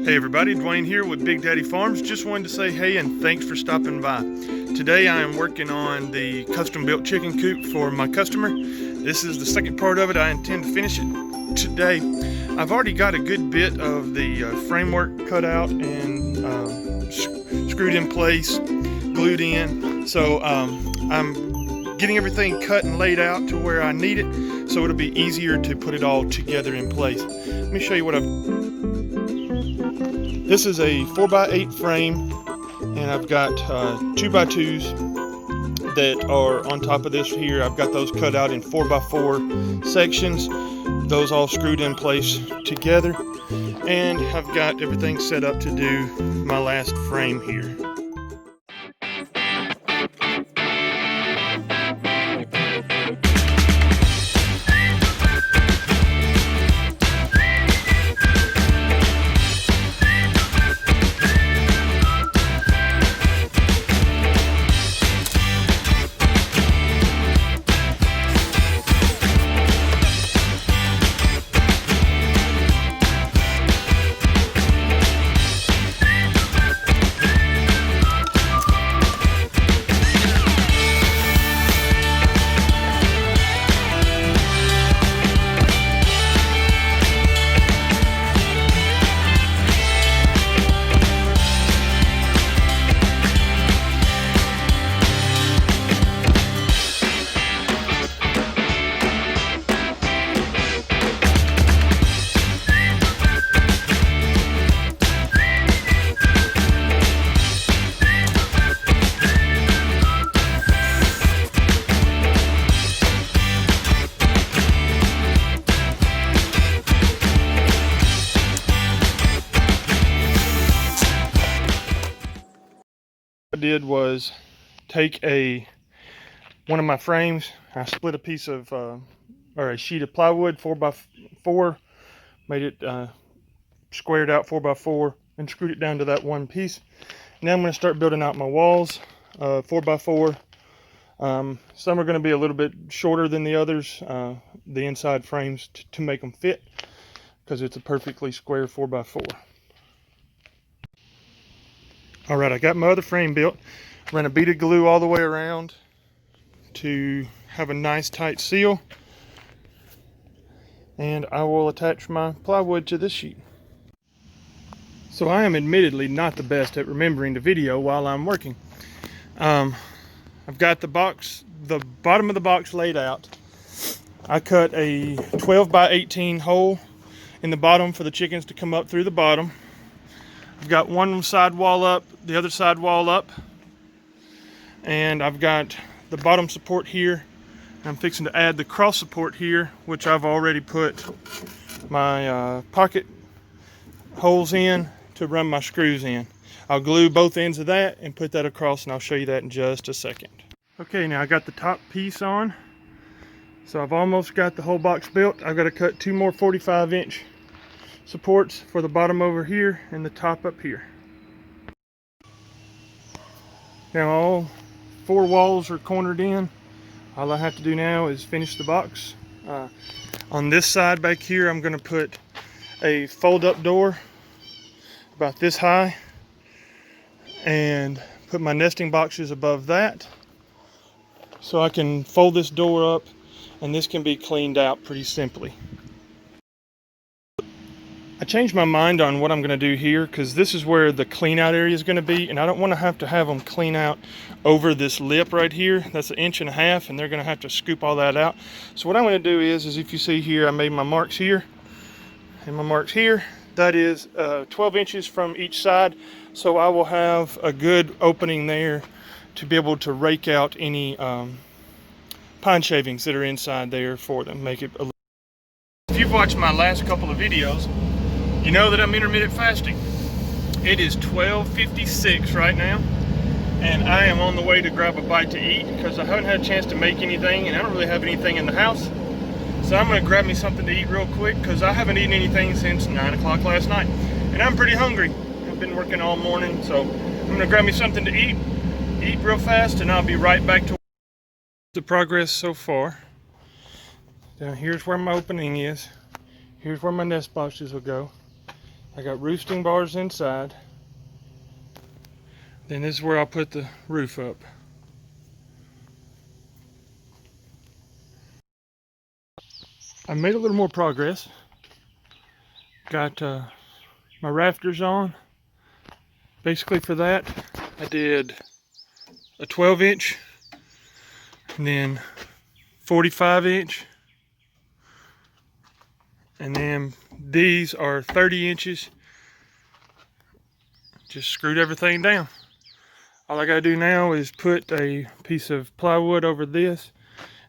Hey everybody, Dwayne here with Big Daddy Farms. Just wanted to say hey and thanks for stopping by. Today I am working on the custom built chicken coop for my customer. This is the second part of it. I intend to finish it today. I've already got a good bit of the framework cut out and screwed in place, glued in. So I'm getting everything cut and laid out to where I need it, so it'll be easier to put it all together in place. Let me show you what This is a 4x8 frame, and I've got 2x2s that are on top of this here. I've got those cut out in 4x4 sections, those all screwed in place together, and I've got everything set up to do my last frame here. What I did was take one of my frames. I split a piece of or a sheet of plywood 4x4, made it squared out 4x4, and screwed it down to that one piece. Now I'm going to start building out my walls 4x4. Some are going to be a little bit shorter than the others, the inside frames, to make them fit, because it's a perfectly square 4x4. Alright, I got my other frame built. Ran a bead of glue all the way around to have a nice tight seal. And I will attach my plywood to this sheet. So I am admittedly not the best at remembering the video while I'm working. I've got the bottom of the box laid out. I cut a 12x18 hole in the bottom for the chickens to come up through the bottom. I've got one side wall up, the other side wall up, and I've got the bottom support here. I'm fixing to add the cross support here, which I've already put my pocket holes in to run my screws in. I'll glue both ends of that and put that across, and I'll show you that in just a second. Okay, now I got the top piece on, so I've almost got the whole box built. I've got to cut 2 more 45-inch supports for the bottom over here and the top up here. Now all 4 walls are cornered in. All I have to do now is finish the box. On this side back here, I'm going to put a fold-up door about this high and put my nesting boxes above that, so I can fold this door up and this can be cleaned out pretty simply. I changed my mind on what I'm going to do here, because this is where the clean out area is going to be, and I don't want to have them clean out over this lip right here. That's 1.5 inches, and they're going to have to scoop all that out. So what I'm going to do is if you see here, I made my marks here and my marks here. That is 12 inches from each side, so I will have a good opening there to be able to rake out any pine shavings that are inside there for them. Make it a little. If you've watched my last couple of videos, you know that I'm intermittent fasting. It is 12:56 right now, and I am on the way to grab a bite to eat because I haven't had a chance to make anything, and I don't really have anything in the house. So I'm going to grab me something to eat real quick, because I haven't eaten anything since 9 o'clock last night, and I'm pretty hungry. I've been working all morning, so I'm going to grab me something to eat real fast, and I'll be right back to the progress so far. Now here's where my opening is. Here's where my nest boxes will go. I got roosting bars inside. Then this is where I'll put the roof up. I made a little more progress. Got my rafters on. Basically for that, I did a 12-inch and then 45-inch. And then these are 30 inches. Just screwed everything down. All I gotta do now is put a piece of plywood over this,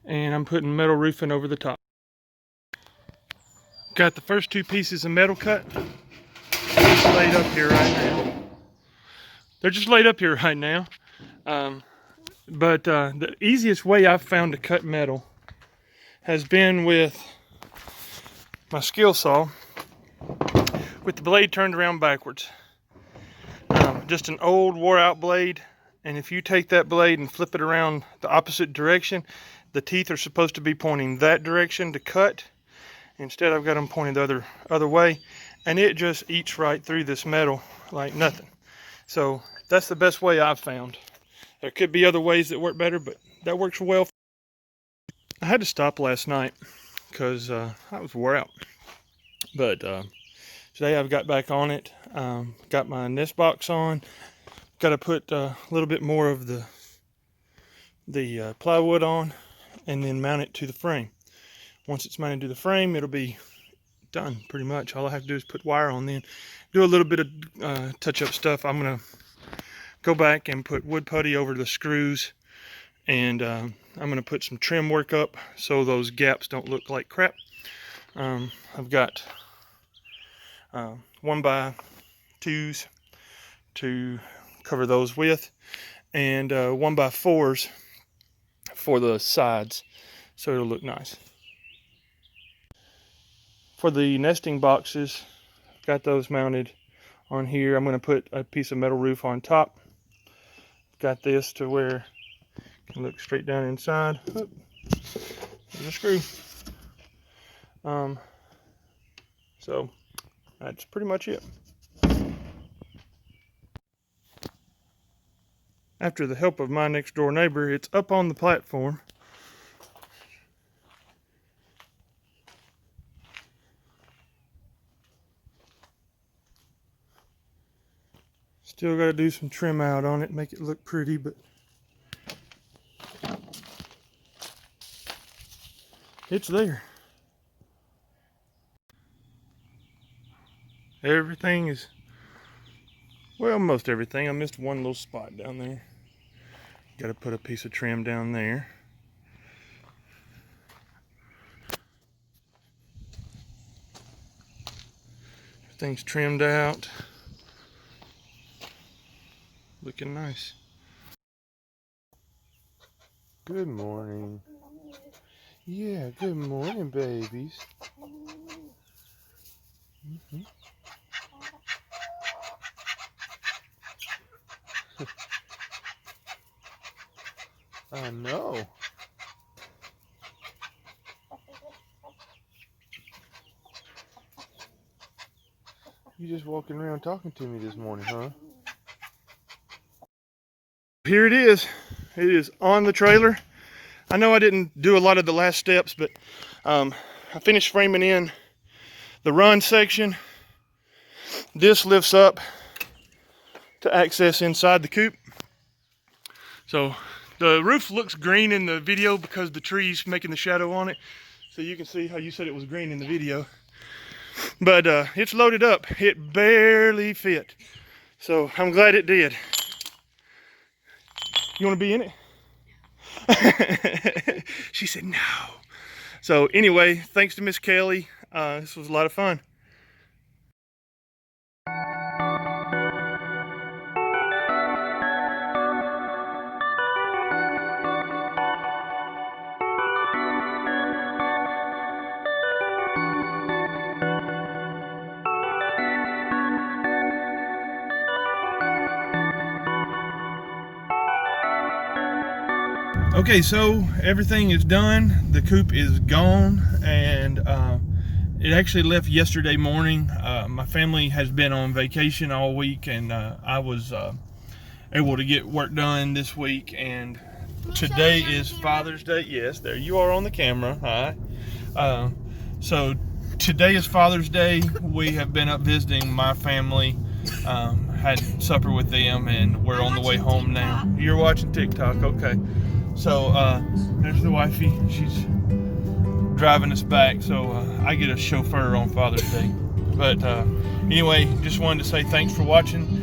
and I'm putting metal roofing over the top. Got the first two pieces of metal cut laid up here right now. They're just laid up here right now. But the easiest way I've found to cut metal has been with my skill saw with the blade turned around backwards. Just an old wore out blade, and if you take that blade and flip it around the opposite direction, the teeth are supposed to be pointing that direction to cut. Instead I've got them pointing the other way, and it just eats right through this metal like nothing. So that's the best way I've found. There could be other ways that work better, but that works well. I had to stop last night because I was wore out. But today I've got back on it. Got my nest box on. Got to put a little bit more of the plywood on, and then mount it to the frame. Once it's mounted to the frame, it'll be done pretty much. All I have to do is put wire on, then do a little bit of touch-up stuff. I'm gonna go back and put wood putty over the screws, and I'm gonna put some trim work up so those gaps don't look like crap. I've got 1x2s to cover those with, and 1x4s for the sides, so it'll look nice. For the nesting boxes, got those mounted on here. I'm going to put a piece of metal roof on top. Got this to where it can look straight down inside. Oop, there's a screw. So that's pretty much it. After the help of my next door neighbor, it's up on the platform. Still got to do some trim out on it, make it look pretty, but it's there. Everything is, well, most everything. I missed one little spot down there. Got to put a piece of trim down there. Everything's trimmed out. Looking nice. Good morning. Yeah, good morning, babies. I know. You just walking around talking to me this morning, huh? Here it is. It is on the trailer. I know I didn't do a lot of the last steps, but I finished framing in the run section. This lifts up to access inside the coop. So the roof looks green in the video because the tree's making the shadow on it. So you can see how you said it was green in the video. But it's loaded up. It barely fit. So I'm glad it did. You want to be in it? She said no. So anyway, thanks to Miss Kelly. This was a lot of fun. Okay, so everything is done. The coop is gone, and it actually left yesterday morning. My family has been on vacation all week, and I was able to get work done this week. And today is Father's Day. Yes, there you are on the camera. Hi. So today is Father's Day. We have been up visiting my family, had supper with them, and we're on the way home now. You're watching TikTok, okay. So there's the wifey. She's driving us back, so I get a chauffeur on Father's Day. But anyway, just wanted to say thanks for watching.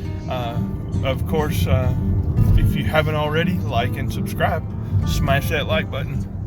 Of course, if you haven't already, like and subscribe. Smash that like button.